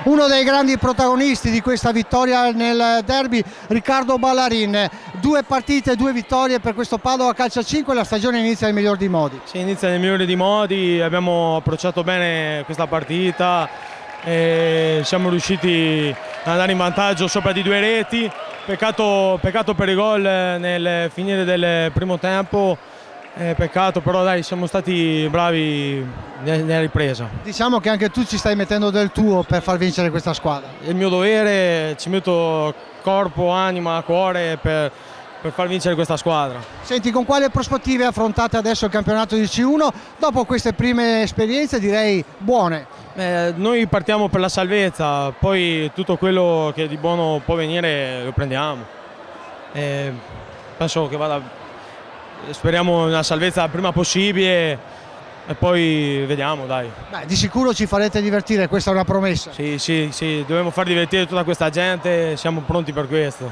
Uno dei grandi protagonisti di questa vittoria nel derby, Riccardo Ballarin. 2 partite, 2 vittorie per questo Padova Calcio a 5, la stagione inizia nel miglior dei modi. Sì, inizia nel migliore dei modi, abbiamo approcciato bene questa partita e siamo riusciti ad andare in vantaggio sopra di 2 reti. Peccato per i gol nel finire del primo tempo. Peccato, però dai, siamo stati bravi nella ripresa. Diciamo che anche tu ci stai mettendo del tuo per far vincere questa squadra. È il mio dovere, ci metto corpo, anima, cuore per far vincere questa squadra. Senti, con quali prospettive affrontate adesso il campionato di C1 dopo queste prime esperienze, direi buone? Noi partiamo per la salvezza, poi tutto quello che di buono può venire lo prendiamo. Penso che vada. Speriamo una salvezza il prima possibile e poi vediamo, dai. Beh, di sicuro ci farete divertire, questa è una promessa. Sì, dobbiamo far divertire tutta questa gente, siamo pronti per questo.